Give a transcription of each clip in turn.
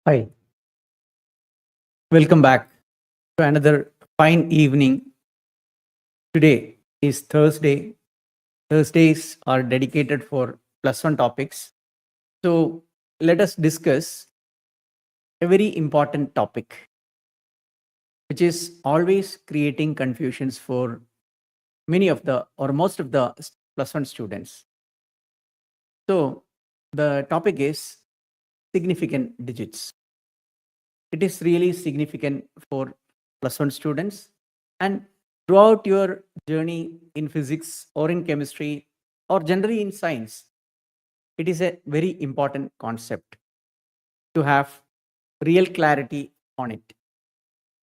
Hi, welcome back to another fine evening. Today is Thursday. Thursdays are dedicated for plus one topics. So let us discuss a very important topic, which is always creating confusions for many of the or most of the plus one students. So the topic is significant digits. It is really significant for plus one students. And throughout your journey in physics or in chemistry or generally in science, it is a very important concept to have real clarity on it.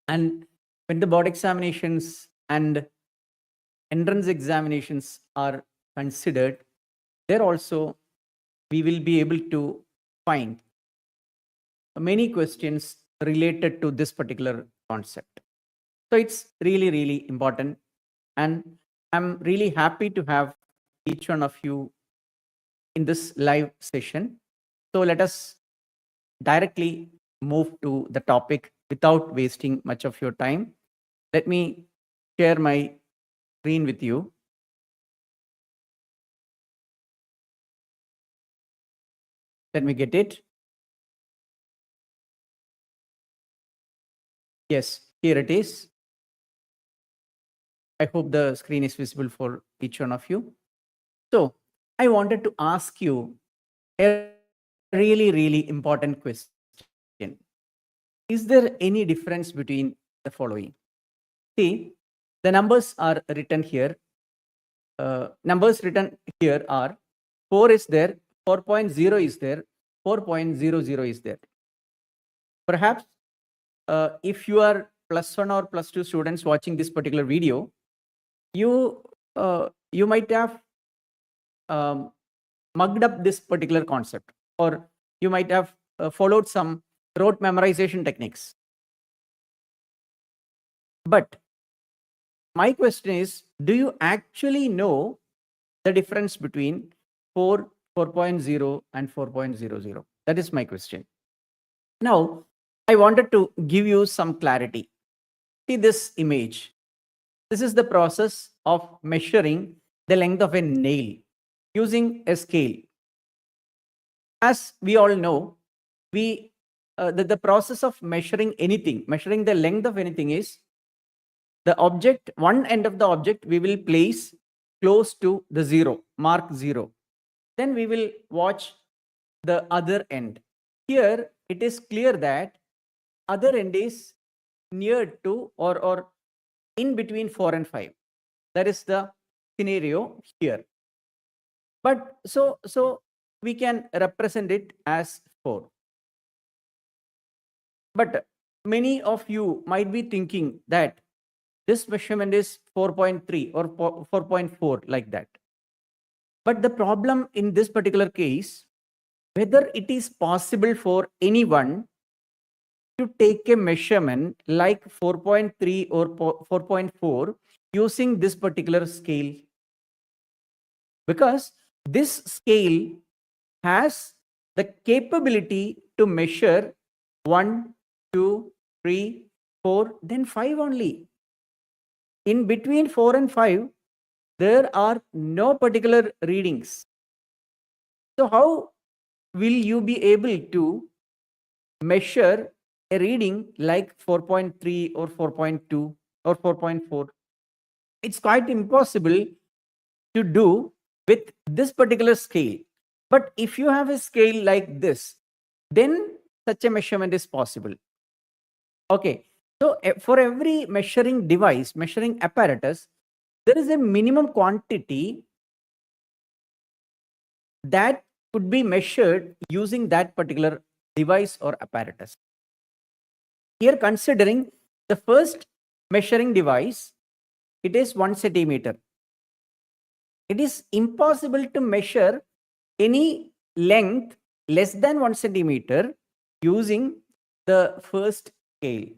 And when the board examinations and entrance examinations are considered, there also we will be able to find many questions related to this particular concept. So it's really, really important. And I'm really happy to have each one of you in this live session. So let us directly move to the topic without wasting much of your time. Let me share my screen with you. Let me get it. Yes, here it is. I hope the screen is visible for each one of you. So I wanted to ask you a really, really important question. Is there any difference between the following? See, the numbers are written here. Numbers written here are 4 is there, 4.0 is there, 4.00 is there. Perhaps if you are plus one or plus two students watching this particular video, you might have um, mugged up this particular concept, or you might have followed some rote memorization techniques. But my question is, do you actually know the difference between 4, 4.0 and 4.00? That is my question. Now, I wanted to give you some clarity. See this image. This is the process of measuring the length of a nail using a scale. As we all know, the process of measuring anything, measuring the length of anything is the object, one end of the object we will place close to the zero, mark 0. Then we will watch the other end. Here it is clear that other end is near to or in between 4 and 5. That is the scenario here. But so we can represent it as 4. But many of you might be thinking that this measurement is 4.3 or 4.4, like that. But the problem in this particular case, whether it is possible for anyone to take a measurement like 4.3 or 4.4 using this particular scale, because this scale has the capability to measure 1, 2, 3, 4, then 5 only. In between 4 and 5, there are no particular readings. So how will you be able to measure a reading like 4.3 or 4.2 or 4.4? It's quite impossible to do with this particular scale. But if you have a scale like this, then such a measurement is possible. Okay. So for every measuring device, measuring apparatus, there is a minimum quantity that could be measured using that particular device or apparatus. Here, considering the first measuring device, it is 1 centimeter. It is impossible to measure any length less than 1 centimeter using the first scale.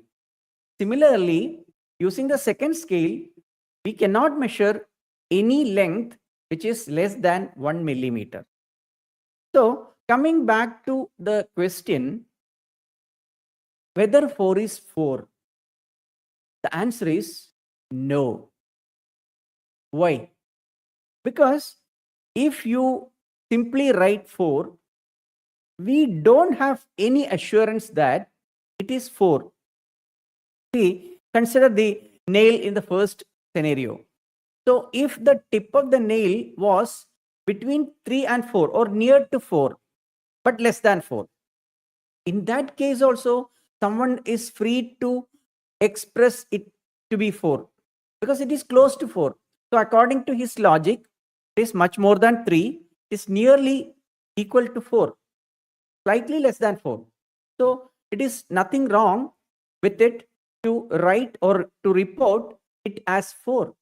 Similarly, using the second scale, we cannot measure any length which is less than 1 millimeter. So, coming back to the question, whether 4 is 4? The answer is no. Why? Because if you simply write 4, we don't have any assurance that it is 4. See, consider the nail in the first scenario. So if the tip of the nail was between 3 and 4 or near to 4, but less than 4, in that case also, someone is free to express it to be 4 because it is close to 4. So according to his logic, it is much more than 3, it is nearly equal to 4, slightly less than 4. So it is nothing wrong with it to write or to report it as 4.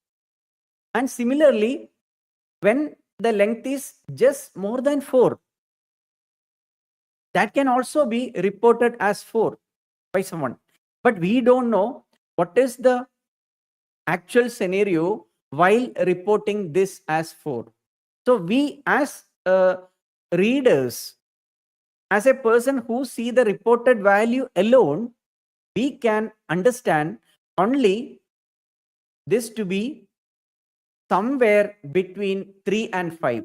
And similarly, when the length is just more than 4, that can also be reported as 4 by someone. But we don't know what is the actual scenario while reporting this as 4. So we as readers, as a person who see the reported value alone, we can understand only this to be somewhere between 3 and 5.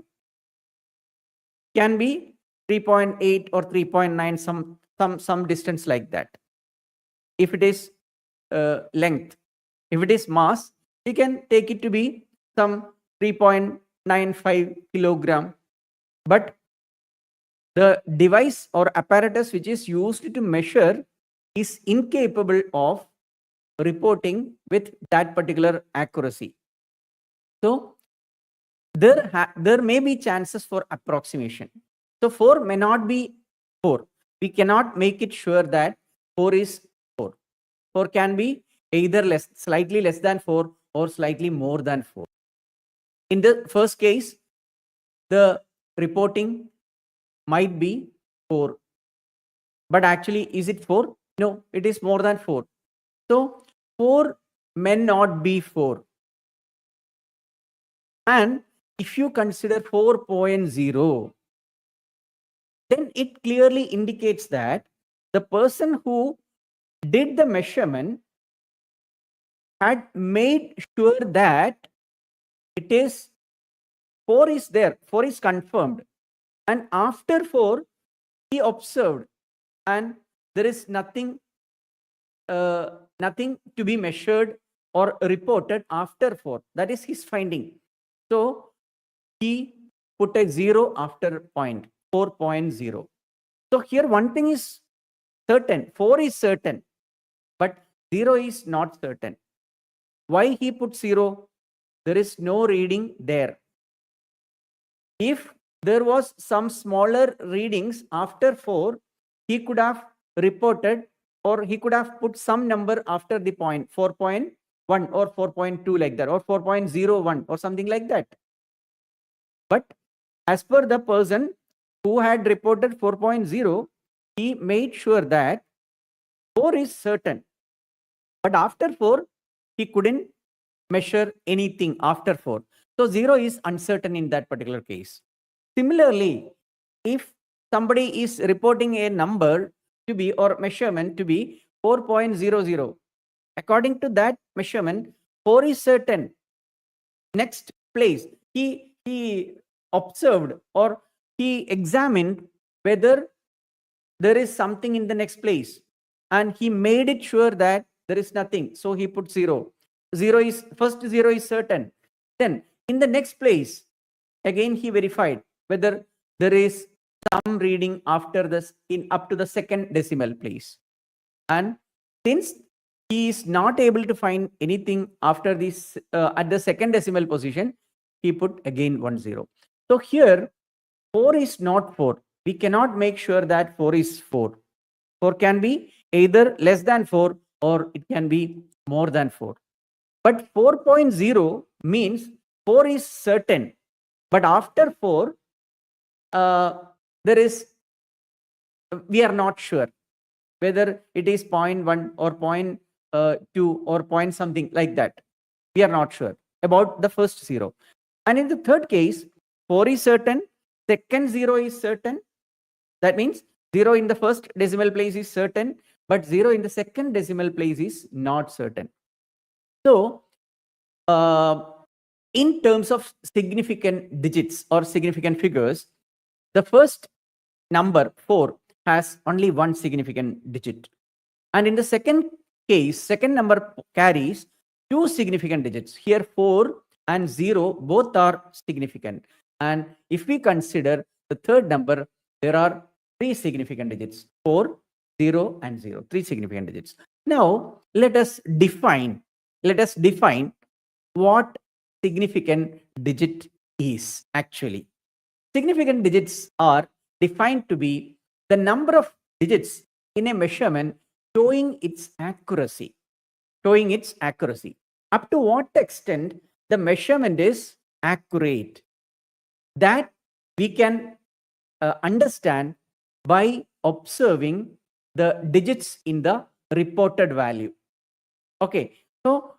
Can be 3.8 or 3.9, some distance like that. If it is length, if it is mass, we can take it to be some 3.95 kilogram. But the device or apparatus which is used to measure is incapable of reporting with that particular accuracy. So there may be chances for approximation. So 4 may not be 4. We cannot make it sure that 4 is 4. 4 can be either slightly less than 4 or slightly more than 4. In the first case, the reporting might be 4. But actually, is it 4? No, it is more than 4. So 4 may not be 4. And if you consider 4.0, then it clearly indicates that the person who did the measurement had made sure that it is 4 is there, 4 is confirmed. And after 4, he observed and there is nothing to be measured or reported after 4. That is his finding. So he put a 0 after point, 4.0. So here one thing is certain, 4 is certain, but 0 is not certain. Why he put 0? There is no reading there. If there was some smaller readings after 4, he could have reported or he could have put some number after the point, 4.1 or 4.2 like that, or 4.01 or something like that. But as per the person who had reported 4.0, he made sure that 4 is certain. But after 4, he couldn't measure anything after 4. So 0 is uncertain in that particular case. Similarly, if somebody is reporting a number to be or measurement to be 4.00, according to that measurement, 4 is certain. Next place, he observed or he examined whether there is something in the next place and he made it sure that there is nothing. So he put 0. 0 is certain. Then in the next place, again he verified whether there is some reading after this up to the second decimal place. And since he is not able to find anything after this at the second decimal position, he put again 10. So here 4 is not 4. We cannot make sure that 4 is 4. 4 can be either less than 4 or it can be more than 4. But 4.0 means 4 is certain. But after 4, we are not sure whether it is 0.1 or 0.2 or point something like that. We are not sure about the first 0. And in the third case, 4 is certain, second 0 is certain. That means 0 in the first decimal place is certain, but 0 in the second decimal place is not certain. So, in terms of significant digits or significant figures, the first number 4 has only one significant digit. And in the second case, second number carries two significant digits. Here 4 and 0 both are significant. And if we consider the third number, there are three significant digits: 4, 0, and 0. Three significant digits. Now let us define what significant digit is actually. Significant digits are defined to be the number of digits in a measurement showing its accuracy. Up to what extent the measurement is accurate, that we can understand by observing the digits in the reported value. Okay, so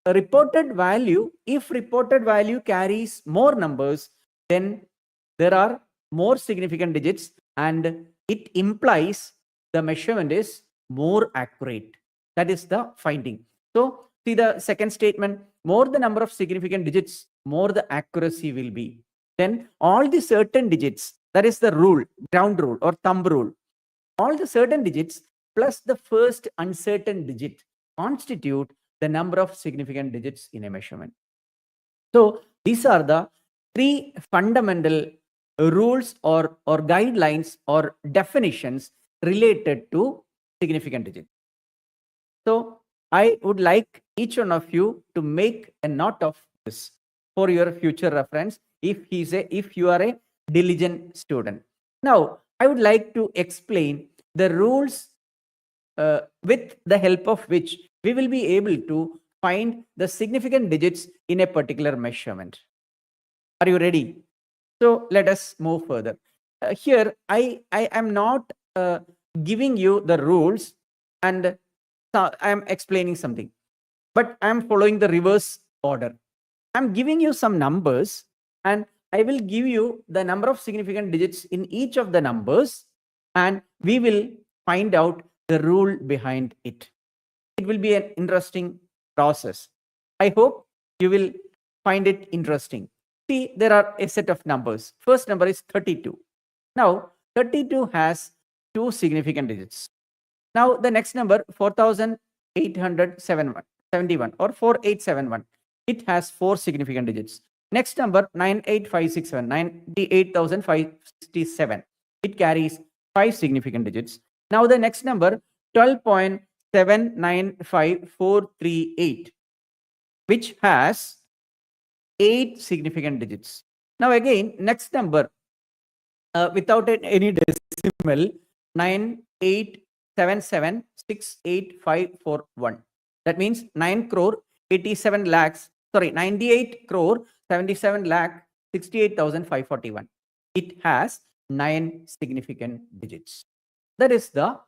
a reported value, if reported value carries more numbers, then there are more significant digits, and it implies the measurement is more accurate. That is the finding. So see the second statement: more the number of significant digits, more the accuracy will be. Then all the certain digits, that is the rule, ground rule or thumb rule, all the certain digits plus the first uncertain digit constitute the number of significant digits in a measurement. So these are the three fundamental rules or guidelines or definitions related to significant digits. So I would like each one of you to make a note of this for your future reference if you are a diligent student. Now I would like to explain the rules with the help of which we will be able to find the significant digits in a particular measurement. Are you ready? So let us move further. Here I am not giving you the rules and I am explaining something, but I am following the reverse order. I'm giving you some numbers and I will give you the number of significant digits in each of the numbers, and we will find out the rule behind it. It will be an interesting process. I hope you will find it interesting. See, there are a set of numbers. First number is 32. Now, 32 has two significant digits. Now, the next number, 4871 or 4871, it has four significant digits. Next number, 98567, 98,567. It carries five significant digits. Now, the next number, 12.795438, which has 8 significant digits. Now again, next number, without any decimal, 9877685541. That means 9 crore 87 lakhs, sorry, 98 crore 77 lakh 68,541. It has 9 significant digits. That is the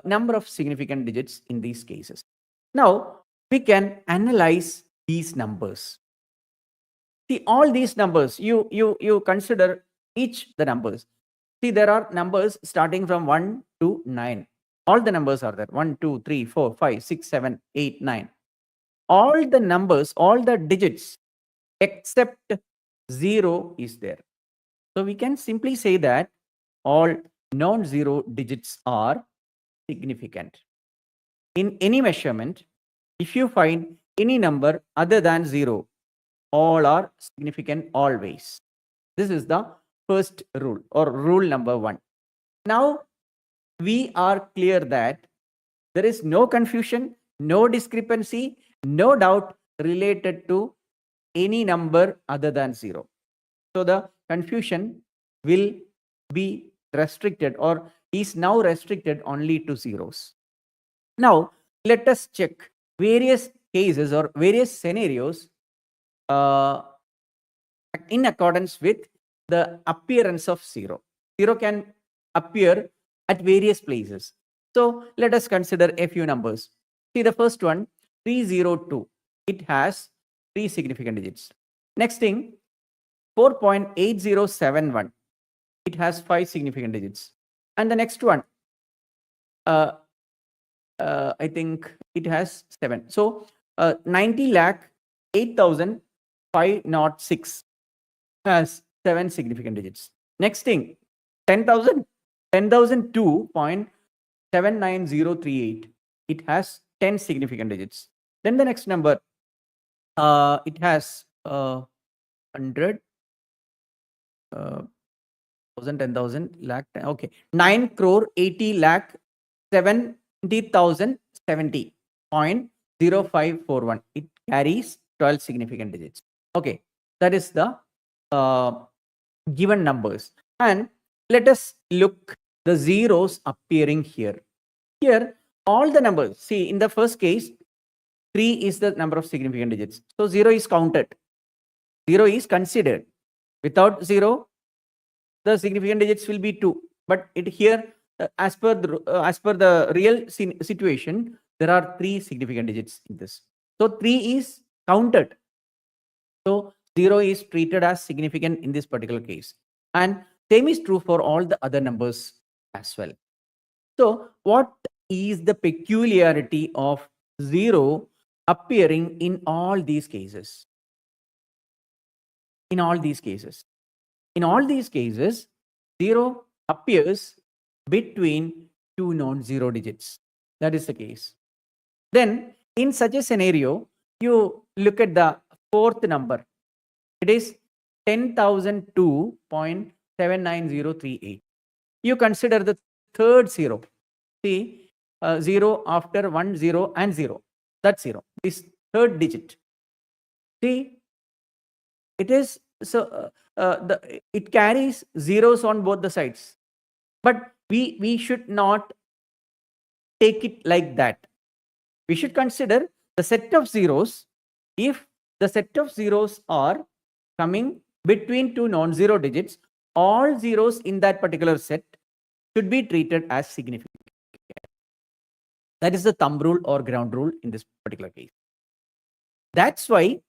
number of significant digits in these cases. Now we can analyze these numbers. See, all these numbers, you consider each the numbers. See, there are numbers starting from 1 to 9. All the numbers are there: 1, 2, 3, 4, 5, 6, 7, 8, 9. All the numbers, all the digits except 0 is there. So we can simply say that all non-zero digits are significant. In any measurement, if you find any number other than 0, all are significant always. This is the first rule or rule number 1. Now we are clear that there is no confusion, no discrepancy, no doubt related to any number other than 0. So the confusion will be restricted or is now restricted only to zeros. Now let us check various cases or various scenarios in accordance with the appearance of 0. 0 can appear at various places. So let us consider a few numbers. See the first one, 302. It has 3 significant digits. Next thing, 4.8071. It has 5 significant digits. And the next one, I think it has 7. So 90 lakh 8,506 has 7 significant digits. Next thing, 10,000 10,002.79038. It has 10 significant digits. Then the next number, it has 100, 1,000, 10,000, lakh. Okay, 9 crore 80 lakh 70,070.0541. It carries 12 significant digits. Okay, that is the given numbers. And let us look the zeros appearing here. Here, all the numbers. See, in the first case, 3 is the number of significant digits. So 0 is counted. 0 is considered. Without 0, the significant digits will be 2. But it here, as per the real situation, there are 3 significant digits in this. So 3 is counted. So 0 is treated as significant in this particular case. And same is true for all the other numbers as well. So what is the peculiarity of 0 appearing in all these cases? In all these cases, 0 appears between two non-zero digits. That is the case. Then in such a scenario, you look at the fourth number. It is 10,002.79038. You consider the third 0. See, 0 after 1, 0 and 0. That's 0. This third digit. See, it is so it carries zeros on both the sides. But we should not take it like that. We should consider the set of zeros. If the set of zeros are coming between two non-zero digits, all zeros in that particular set should be treated as significant. That is the thumb rule or ground rule in this particular case. That's why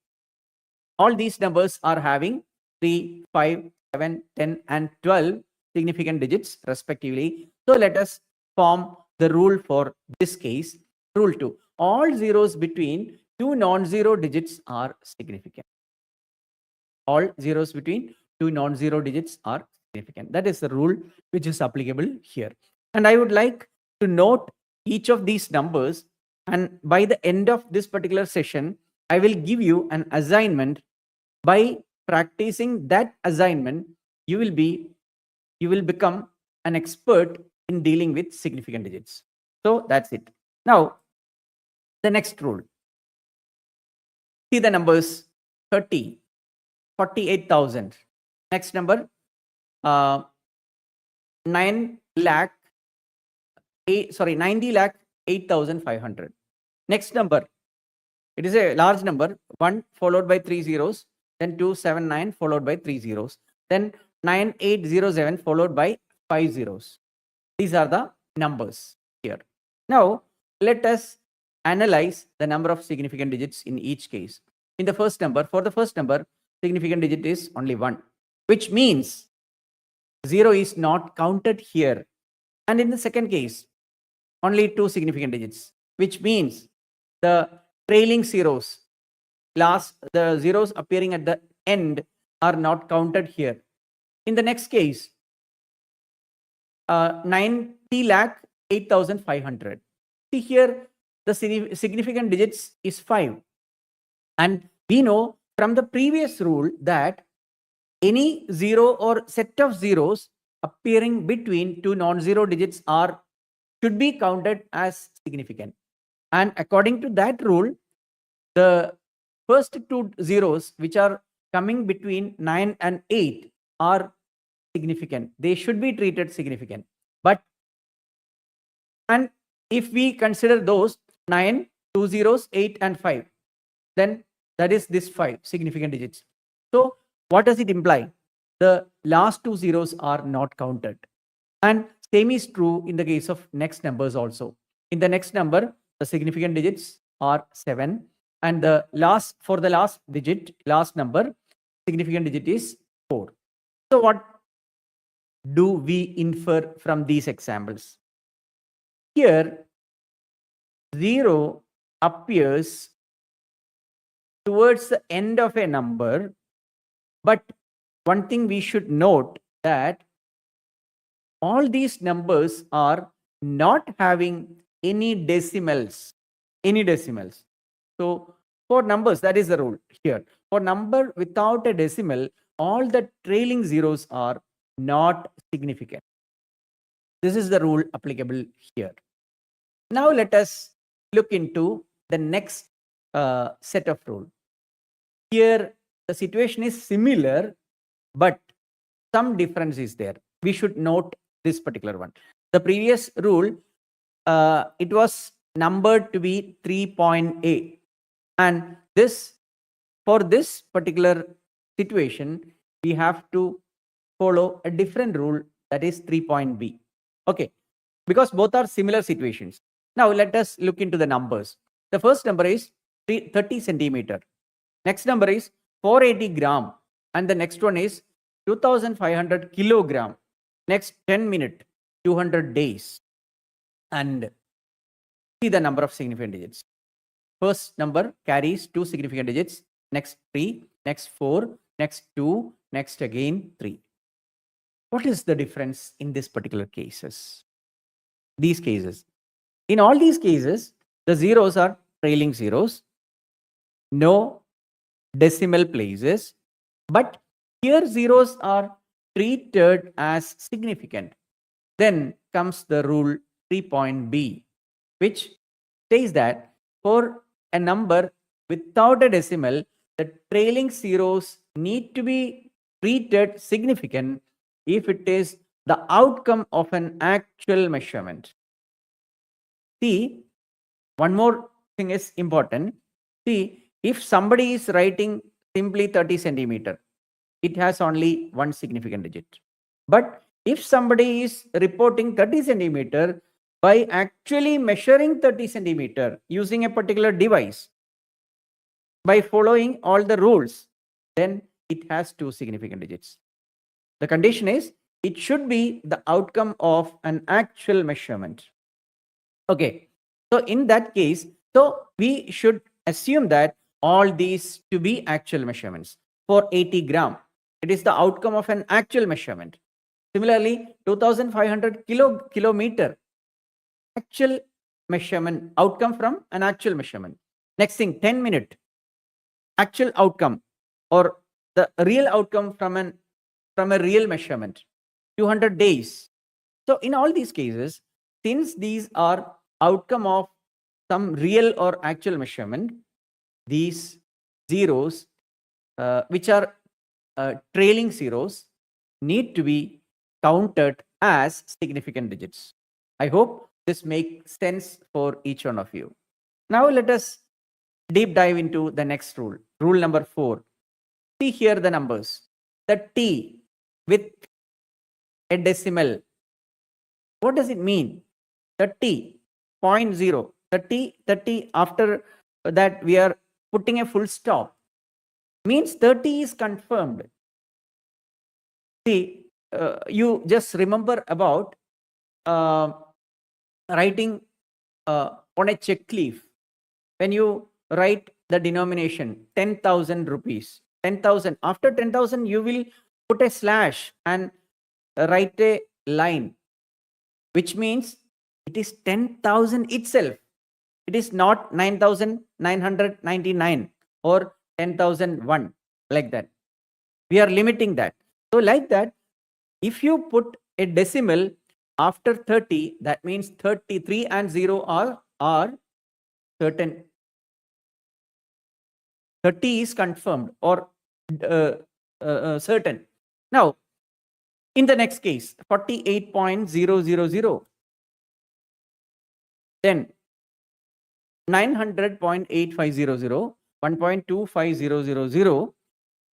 all these numbers are having 3, 5, 7, 10, and 12 significant digits respectively. So let us form the rule for this case. Rule 2. All zeros between two non-zero digits are significant. All zeros between two non-zero digits are significant. That is the rule which is applicable here. And I would like to note each of these numbers, and by the end of this particular session, I will give you an assignment. By practicing that assignment, you will become an expert in dealing with significant digits. So that's it. Now, the next rule. See the numbers 30, 48,000. Next number, 90 lakh 8,500. Next number, it is a large number, 1 followed by 3 zeros, then 279 followed by 3 zeros, then 9807 followed by 5 zeros. These are the numbers here. Now, let us analyze the number of significant digits in each case. In the first number, for the first number, significant digit is only 1, which means 0 is not counted here. And in the second case, only 2 significant digits, which means the trailing zeros, the zeros appearing at the end are not counted here. In the next case, 90 lakh 8,500. See here, the significant digits is 5. And we know from the previous rule that any zero or set of zeros appearing between two non-zero digits should be counted as significant. And according to that rule, the first two zeros which are coming between 9 and 8 are significant. They should be treated significant. And if we consider those 9, 2 zeros, 8 and 5, then that is this 5 significant digits. So what does it imply? The last 2 zeros are not counted. And same is true in the case of next numbers also. In the next number, the significant digits are 7. And for the last number, significant digit is 4. So what do we infer from these examples? Here, 0 appears towards the end of a number, but one thing we should note that all these numbers are not having any decimals. So for numbers, that is the rule here. For number without a decimal, all the trailing zeros are not significant. This is the rule applicable here. Now let us look into the next set of rule. Here the situation is similar, but some difference is there. We should note this particular one. The previous rule, it was numbered to be 3.8, and for this particular situation, we have to follow a different rule, that is 3.b. Okay, because both are similar situations. Now let us look into the numbers. The first number is 30 centimeter. Next number is 480 gram, and the next one is 2500 kilogram. Next 10 minute, 200 days, and see the number of significant digits. First number carries 2 significant digits, next 3, next 4, next 2, next again 3. What is the difference in this particular cases? These cases. In all these cases, the zeros are trailing zeros, no decimal places, but here zeros are treated as significant. Then comes the rule 3.b, which says that for a number without a decimal, the trailing zeros need to be treated significant if it is the outcome of an actual measurement. See, one more thing is important. See, if somebody is writing simply 30 centimeter, it has only one significant digit. But if somebody is reporting 30 centimeter by actually measuring 30 centimeter using a particular device, by following all the rules, then it has 2 significant digits. The condition is it should be the outcome of an actual measurement. Okay, so in that case, so we should assume that all these to be actual measurements. For 80 gram, it is the outcome of an actual measurement. Similarly, 2500 kilometer, actual measurement, outcome from an actual measurement. Next thing, 10 minute, actual outcome or the real outcome from a real measurement. 200 days. So in all these cases, since these are outcome of some real or actual measurement, these zeros, which are trailing zeros, need to be counted as significant digits. I hope this makes sense for each one of you. Now let us deep dive into the next rule. Rule number 4. See here the numbers. The T with a decimal. What does it mean? 30, 0.0. 30 after that we are putting a full stop. Means 30 is confirmed. See, you just remember about writing on a check leaf. When you write the denomination 10,000 rupees, 10,000. After 10,000, you will put a slash and write a line, which means it is 10,000 itself. It is not 9,999 or 10,001 like that. We are limiting that. So like that, if you put a decimal after 30, that means 33 and 0 are certain. 30 is confirmed or certain. Now, in the next case, 48.000, then 900.8500, 1.25000,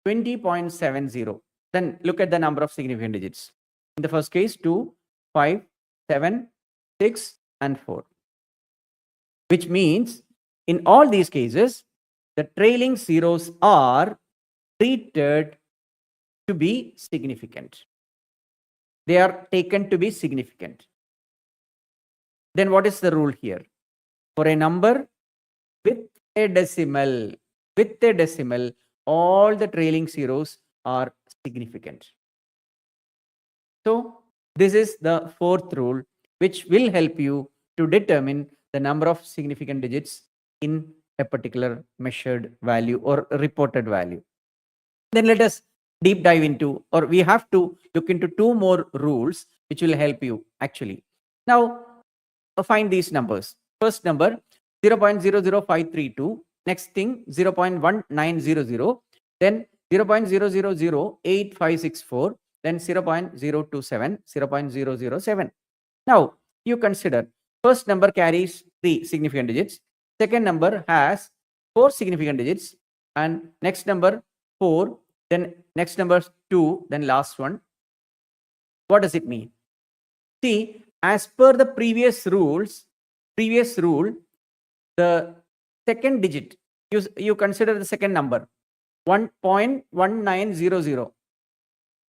20.70. Then look at the number of significant digits. In the first case, 2, 5, 7, 6, and 4. Which means in all these cases, the trailing zeros are treated to be significant. They are taken to be significant. Then what is the rule here? for a number with a decimal. With a decimal, all the trailing zeros are significant. So this is the fourth rule, which will help you to determine the number of significant digits in a particular measured value or reported value. Then let us deep dive into, or we have to look into two more rules which will help you actually. Now, find these numbers. First number 0.00532, next thing 0.1900, then 0.0008564, then 0.027, 0.007. Now, you consider first number carries 3 significant digits, second number has 4 significant digits, and next number 4, then next number 2, then last one. What does it mean? See, as per the previous rule, the second digit, you consider the second number 1.1900.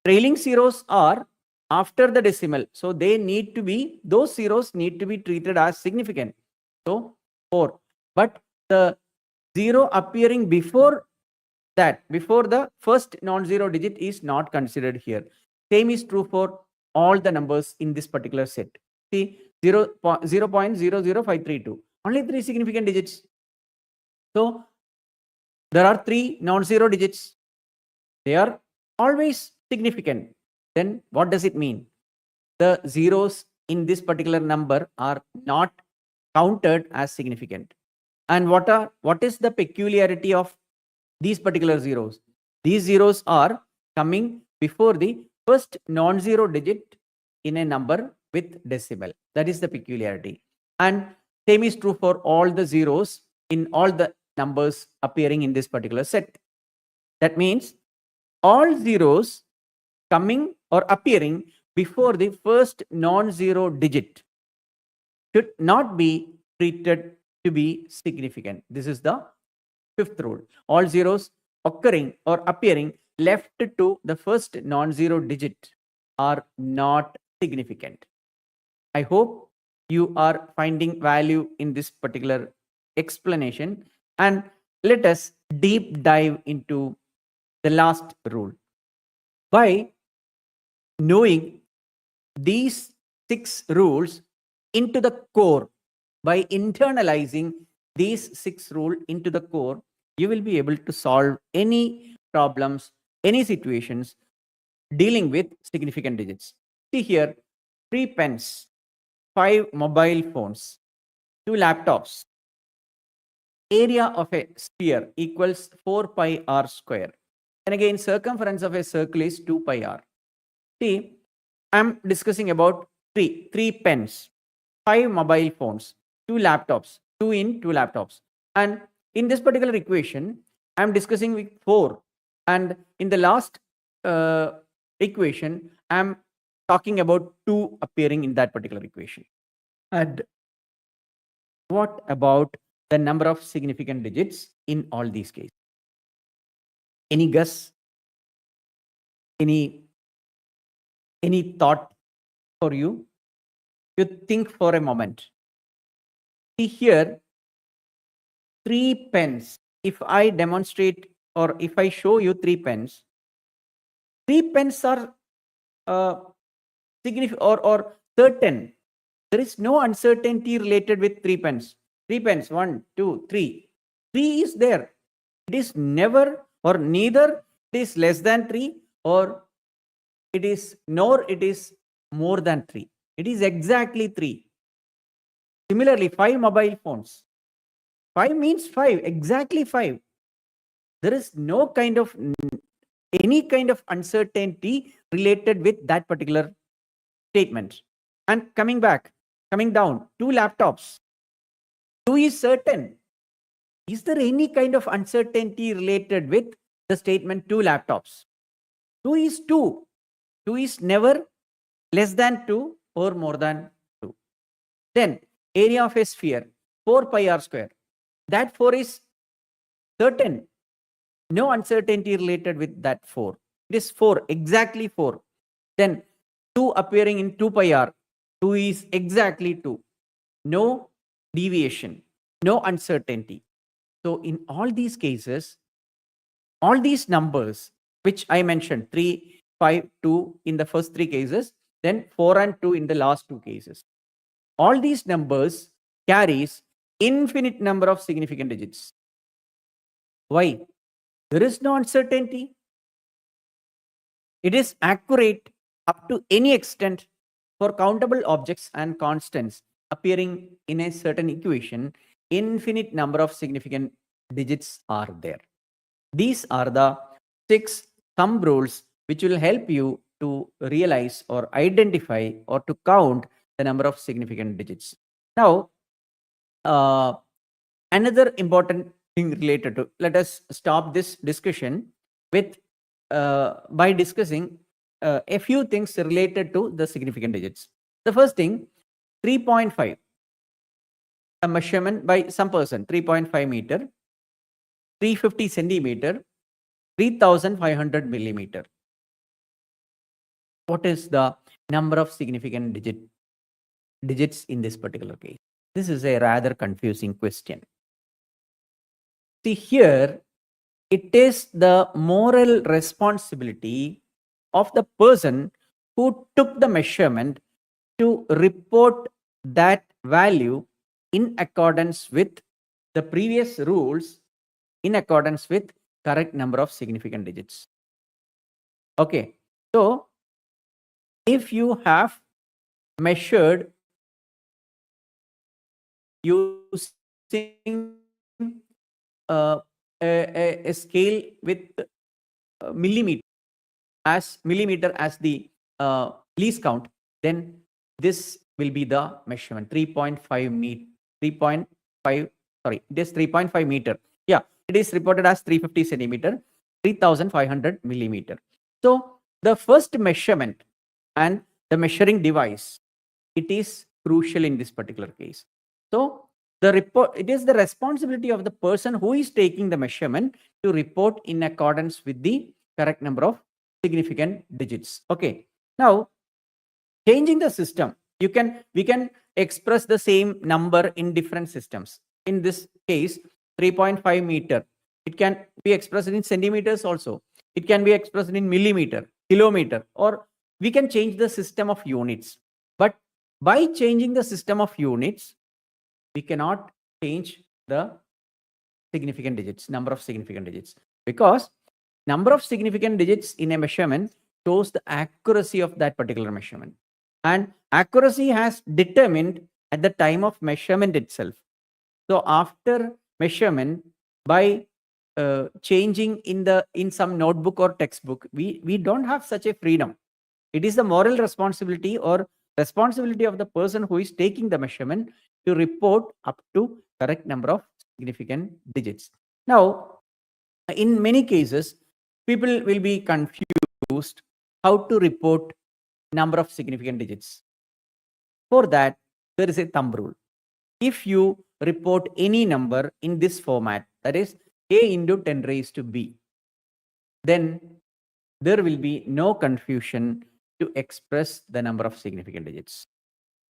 Trailing zeros are after the decimal, so those zeros need to be treated as significant. So 4, but the zero appearing before the first non-zero digit is not considered here. Same is true for all the numbers in this particular set. See, 0.00532, only 3 significant digits. So there are 3 non-zero digits. They are always significant. Then what does it mean? The zeros in this particular number are not counted as significant. And what is the peculiarity of these particular zeros? These zeros are coming before the first non-zero digit in a number with decimal. That is the peculiarity. And same is true for all the zeros in all the numbers appearing in this particular set. That means all zeros coming or appearing before the first non-zero digit should not be treated to be significant. This is the fifth rule. All zeros occurring or appearing left to the first non-zero digit are not significant. I hope you are finding value in this particular explanation, and let us deep dive into the last rule. By knowing these 6 rules into the core, by internalizing these 6 rules into the core, you will be able to solve any problems, any situations dealing with significant digits. See here, 3 pens, 5 mobile phones, 2 laptops. Area of a sphere equals 4 pi r square. And again, circumference of a circle is 2 pi r. See, I'm discussing about 3 pens, 5 mobile phones, 2 laptops, 2 laptops. And in this particular equation, I'm discussing with 4. And in the last equation, I'm talking about 2 appearing in that particular equation. And what about the number of significant digits in all these cases? Any guess? Any thought for you? You think for a moment. See here, 3 pens. If I demonstrate or if I show you 3 pens, 3 pens are significant or certain. There is no uncertainty related with 3 pens. 3 pens, 1, 2, 3. 3 is there. It is never or neither it is less than 3 or it is more than 3. It is exactly 3. Similarly, 5 mobile phones. 5 means 5, exactly 5. There is no kind of any kind of uncertainty related with that particular statement. And coming down, 2 laptops. 2 is certain. Is there any kind of uncertainty related with the statement 2 laptops? 2 is 2. 2 is never less than 2 or more than 2. Then area of a sphere, 4 pi r square. That 4 is certain. No uncertainty related with that 4. It is 4, exactly 4. Then 2 appearing in 2 pi r. 2 is exactly 2. No deviation. no uncertainty. So in all these cases, all these numbers which I mentioned, 3, 5, 2 in the first 3 cases, then 4 and 2 in the last 2 cases. All these numbers carries infinite number of significant digits. Why? There is no uncertainty. It is accurate up to any extent for countable objects and constants appearing in a certain equation. Infinite number of significant digits are there. These are the 6 thumb rules which will help you to realize or identify or to count the number of significant digits. Now, another important thing related to, let us stop this discussion with by discussing a few things related to the significant digits. The first thing, 3.5, a measurement by some person, 3.5 meter, 350 centimeter, 3500 millimeter. What is the number of significant digits in this particular case? This is a rather confusing question. See here, it is the moral responsibility of the person who took the measurement to report that value in accordance with the previous rules, in accordance with correct number of significant digits. Okay, so if you have measured using a scale with millimeter as the least count, then this will be the measurement, 3.5 meter, 3.5, sorry, it is 3.5 meter. Yeah, it is reported as 350 centimeter, 3500 millimeter. So the first measurement and the measuring device, it is crucial in this particular case. So the report, it is the responsibility of the person who is taking the measurement to report in accordance with the correct number of significant digits. Okay, now changing the system, we can express the same number in different systems. In this case, 3.5 meter, it can be expressed in centimeters also. It can be expressed in millimeter, kilometer, or we can change the system of units. But by changing the system of units, we cannot change the significant digits, number of significant digits, because number of significant digits in a measurement shows the accuracy of that particular measurement, and accuracy has determined at the time of measurement itself. So after measurement, by changing in some notebook or textbook, we don't have such a freedom. It is the moral responsibility or responsibility of the person who is taking the measurement to report up to correct number of significant digits. Now, in many cases, people will be confused how to report number of significant digits. For that, there is a thumb rule. If you report any number in this format, that is a into 10 raised to b, then there will be no confusion to express the number of significant digits.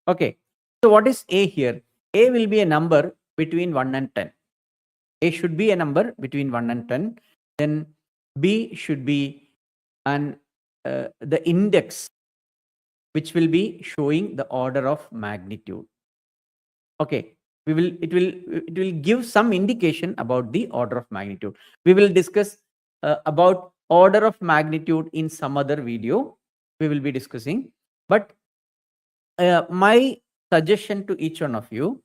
Okay, so what is a here? A will be a number between 1 and 10. A should be a number between 1 and 10. Then B should be the index, which will be showing the order of magnitude. Okay, it will give some indication about the order of magnitude. We will discuss about order of magnitude in some other video. We will be discussing, but my suggestion to each one of you,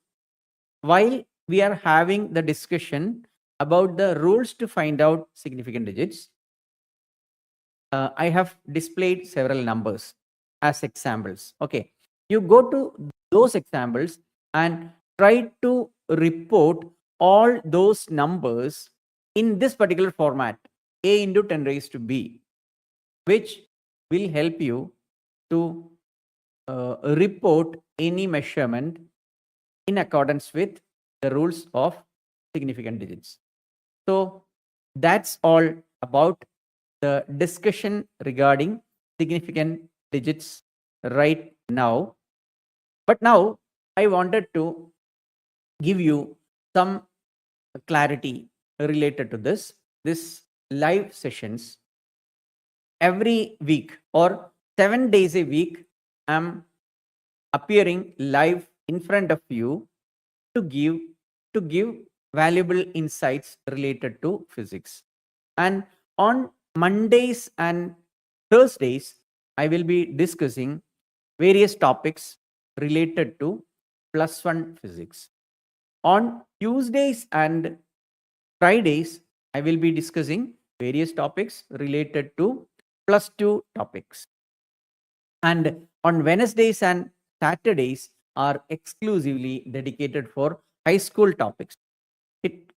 while we are having the discussion about the rules to find out significant digits, I have displayed several numbers as examples. Okay, you go to those examples and try to report all those numbers in this particular format, a into 10 raised to b, which will help you to report any measurement in accordance with the rules of significant digits. So that's all about the discussion regarding significant digits right now. But now I wanted to give you some clarity related to this live sessions every week or 7 days a week. I'm appearing live in front of you to give valuable insights related to physics. And on Mondays and Thursdays, I will be discussing various topics related to plus one physics. On Tuesdays and Fridays, I will be discussing various topics related to plus two topics. And on Wednesdays and Saturdays are exclusively dedicated for high school topics.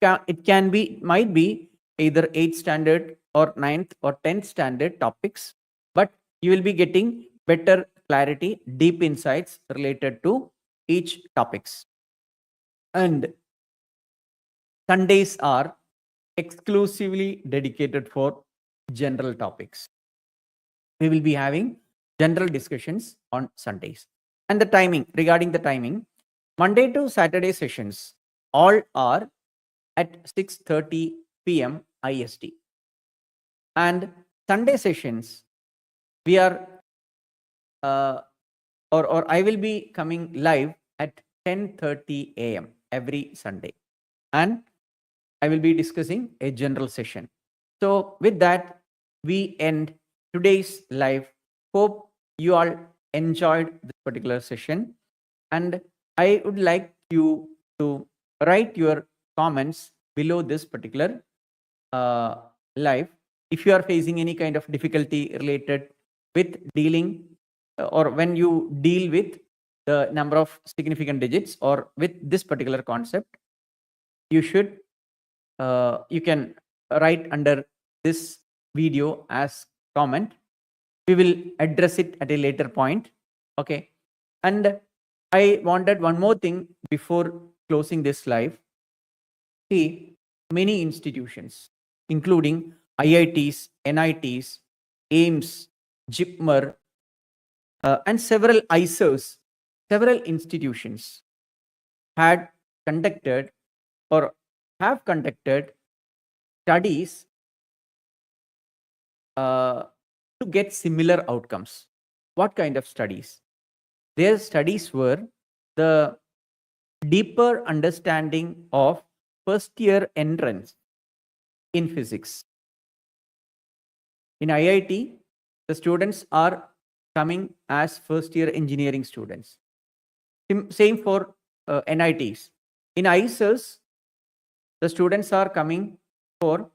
Might be either 8th standard or 9th or 10th standard topics, but you will be getting better clarity, deep insights related to each topics. And Sundays are exclusively dedicated for general topics. We will be having general discussions on Sundays. And the timing, regarding the timing, Monday to Saturday sessions all are at 6:30 p.m. IST. And Sunday sessions, we are or I will be coming live at 10:30 a.m. every Sunday. And I will be discussing a general session. So with that, we end today's live. Hope you all enjoyed this particular session. And I would like you to write your comments below this particular live. If you are facing any kind of difficulty related with dealing or when you deal with the number of significant digits or with this particular concept, you can write under this video as comment. We will address it at a later point. Okay. And I wanted one more thing before closing this live. See, many institutions, including IITs, NITs, AIMS, JIPMER, and several ISOs, several institutions had conducted or have conducted studies to get similar outcomes. What kind of studies? Their studies were the deeper understanding of first year entrance in physics. In IIT, the students are coming as first year engineering students. Same for NITs. In ISOs, the students are coming for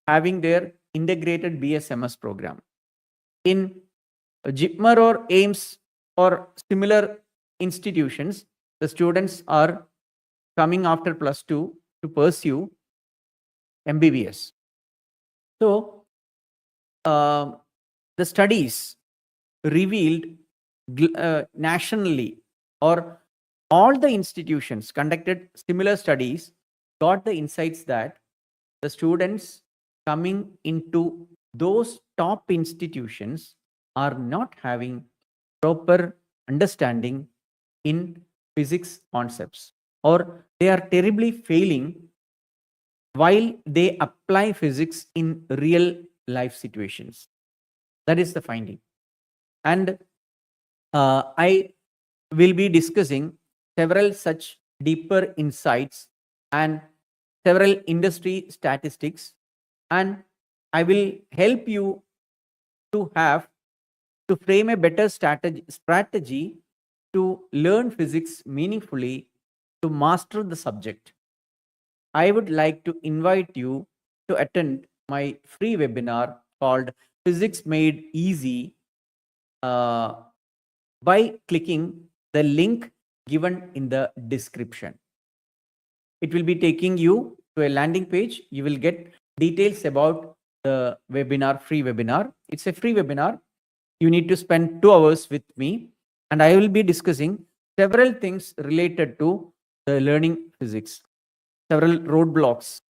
having their integrated BSMS program. In JIPMER or AIMS or similar institutions, the students are coming after +2 to pursue MBBS. So, the studies revealed nationally, or all the institutions conducted similar studies, got the insights that the students coming into those top institutions are not having proper understanding in physics concepts, or they are terribly failing while they apply physics in real life situations. That is the finding. And I will be discussing several such deeper insights and several industry statistics, and I will help you to frame a better strategy to learn physics meaningfully, to master the subject. I would like to invite you to attend my free webinar called Physics Made Easy by clicking the link given in the description. It will be taking you to a landing page. You will get details about the webinar, free webinar. It's a free webinar. You need to spend 2 hours with me, and I will be discussing several things related to the learning physics, several roadblocks,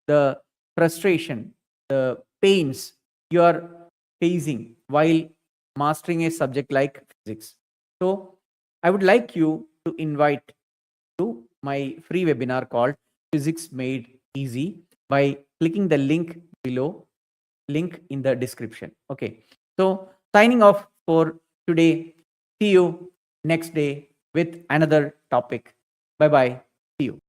the frustration, the pains you are facing while mastering a subject like physics. So I would like you to invite to my free webinar called Physics Made Easy by clicking the link below, link in the description. Okay. So signing off for today. See you next day with another topic. Bye bye. See you.